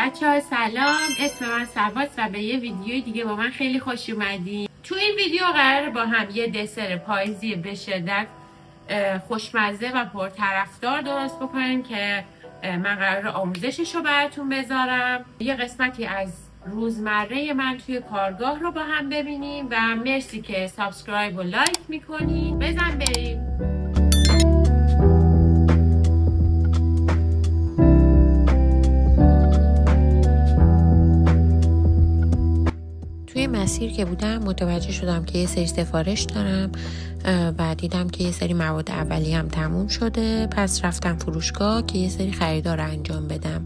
بچه‌ها سلام، اسم من سباست و به یه ویدیوی دیگه با من خیلی خوش اومدین. تو این ویدیو قراره با هم یه دسر پاییزی به شدت خوشمزه و پرطرفدار درست بکنیم که من قراره آموزشش رو براتون بذارم. یه قسمتی از روزمره من توی کارگاه رو با هم ببینیم و مرسی که سابسکرایب و لایک میکنین. بزن بریم. توی مسیر که بودم متوجه شدم که یه سری سفارش دارم و دیدم که یه سری مواد اولیه هم تموم شده، پس رفتم فروشگاه که یه سری خریدار رو انجام بدم.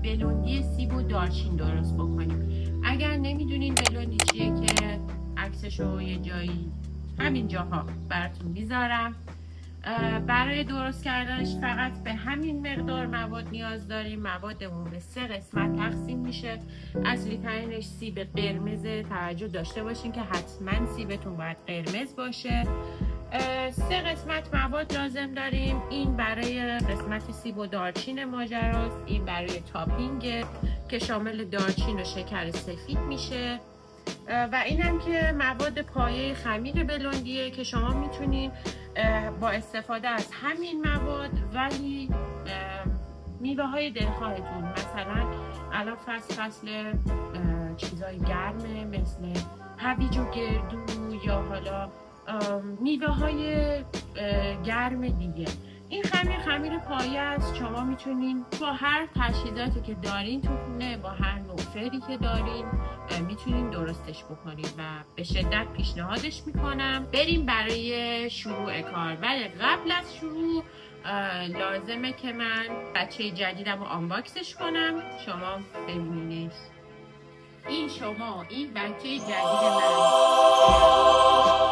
بلوندی سیب و دارچین درست بکنیم. اگر نمیدونین بلوندی چیه که عکسشو یه جایی همین جاها براتون میذارم. برای درست کردنش فقط به همین مقدار مواد نیاز داریم. موادمون به 3 قسمت تقسیم میشه. اصلی ترینش سیب قرمز. توجه داشته باشین که حتما سیبتون باید قرمز باشه. 3 قسمت مواد لازم داریم. این برای قسمت سیب و دارچین ماجراست. این برای تاپینگ که شامل دارچین و شکر سفید میشه و این هم که مواد پایه خمیر بلوندیه که شما میتونین با استفاده از همین مواد ولی میوه های دلخواهتون، مثلا الان فصل چیزای گرمه مثل هویج و گردو یا حالا میوه های گرم دیگه، این خمیر پایه است. شما میتونین با هر تجهیزاتی که دارین تو خونه، با هر نوع فری که دارین میتونین درستش بکنین و به شدت پیشنهادش میکنم. بریم برای شروع کار. ولی قبل از شروع لازمه که من بچه جدیدم رو آنباکسش کنم. شما ببینینش. این بچه جدید من،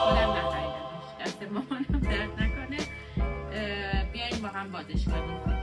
خودم نخریدمش، دست مامانم درد نکنه. بیاین با هم بازش کنیم.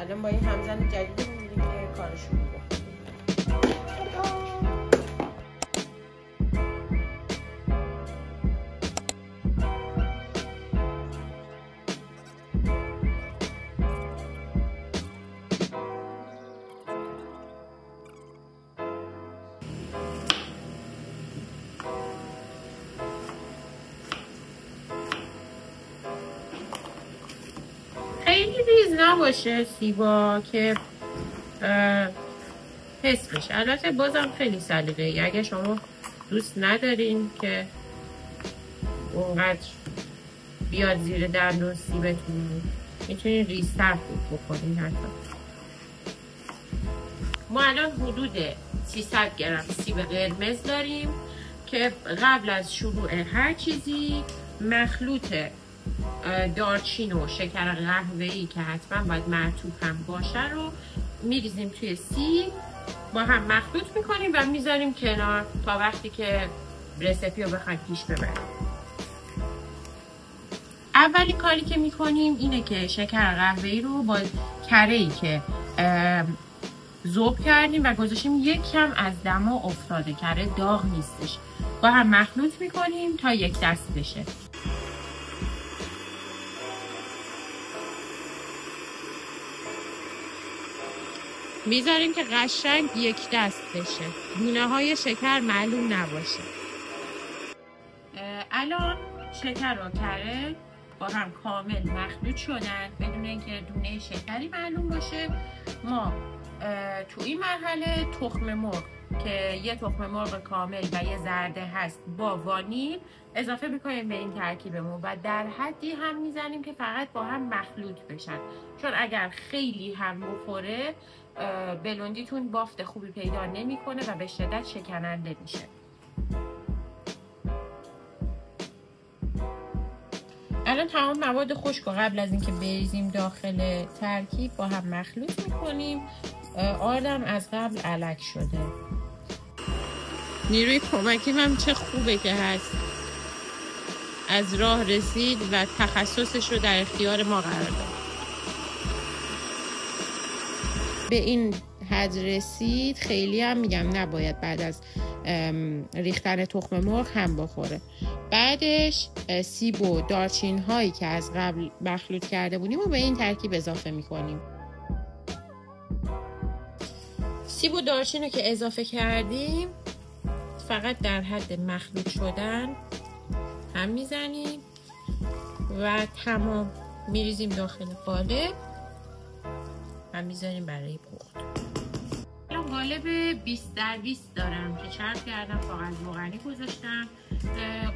الان با این همزن جدید می‌بینیم که کارشون می‌کنه. خیلی ریز نباشه سیبا که حس بشه. البته بازم خیلی سلیقه‌ای، اگه شما دوست ندارین که اونقدر بیاد زیر دندون سیبتون میتونین ریزتر خوب بکنین. حتی ما الان حدود 300 گرم سیب قرمز داریم که قبل از شروع هر چیزی مخلوط دارچین و شکر قهوه‌ای که حتما باید مرطوب هم باشه رو میریزیم توی سیب، با هم مخلوط میکنیم و میذاریم کنار تا وقتی که رسیپی رو بخوایم پیش ببریم. اولین کاری که میکنیم اینه که شکر قهوه‌ای رو با کره‌ای که ذوب کردیم و گذاشتیم یک کم از دما افتاده، کره داغ نیستش، با هم مخلوط میکنیم تا یک دست بشه. میذاریم که قشنگ یک دست بشه، دونه های شکر معلوم نباشه. الان شکر و کره با هم کامل مخلوط شدن بدون اینکه دونه شکری معلوم باشه. ما تو این مرحله تخم مرغ که یه تخم مرغ کامل و یه زرده هست با وانیل اضافه میکنیم به این ترکیبمون و در حدی هم میزنیم که فقط با هم مخلوط بشن، چون اگر خیلی هم بخوره بلوندیتون بافت خوبی پیدا نمیکنه و به شدت شکننده میشه. الان تمام مواد خشک رو قبل از اینکه بریزیم داخل ترکیب با هم مخلوط میکنیم. آردم از قبل الک شده. نیروی کمکی هم چه خوبه که هست، از راه رسید و تخصصش رو در اختیار ما قرار داد. به این حد رسید. خیلی هم میگم نباید بعد از ریختن تخم مرغ هم بخوره. بعدش سیب و دارچین هایی که از قبل مخلوط کرده بودیم و به این ترکیب اضافه میکنیم. سیب و دارچین رو که اضافه کردیم فقط در حد مخلوط شدن هم میزنیم و تمام میریزیم داخل قالب و میذاریم برای پخت. قالب 20 در 20 دارم که چرخ کردم، کاغذ روغنی گذاشتم.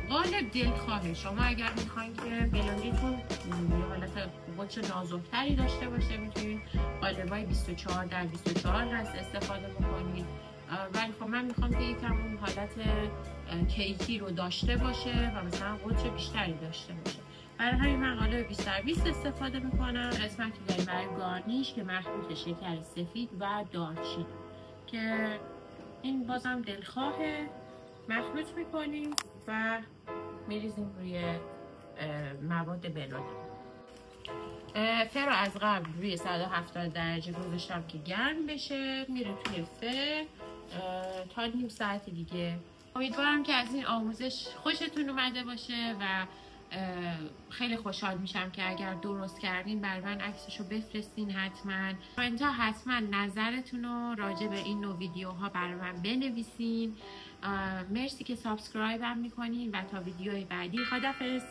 قالب دلخواهه، شما اگر میخواین که بلوندیتون یه حالت قوچ نازکتری داشته باشه میتونید قالبای 24 در 24 هست استفاده بکنید، ولی خب من میخوام که یکم اون حالت کیکی رو داشته باشه و مثلا قوچ بیشتری داشته باشه. برای همین من قالب 20 در 20 استفاده میکنم. قسمتی داریم برای گارنیش که مخلوط شکر سفید و دارچین که این بازم دلخواهه. مخلوط میکنیم و میریزیم روی مواد بلوندی. فر رو از قبل روی 170 درجه گذاشتم که گرم بشه، میره توی فر تا نیم ساعت دیگه. امیدوارم که از این آموزش خوشتون اومده باشه و خیلی خوشحال میشم که اگر درست کردین برای من عکسشو بفرستین. حتما نظرتون رو راجع به این نوع ویدیوها برای من بنویسین. مرسی که سابسکرایب هم میکنین و تا ویدیوهای بعدی خداحافظ.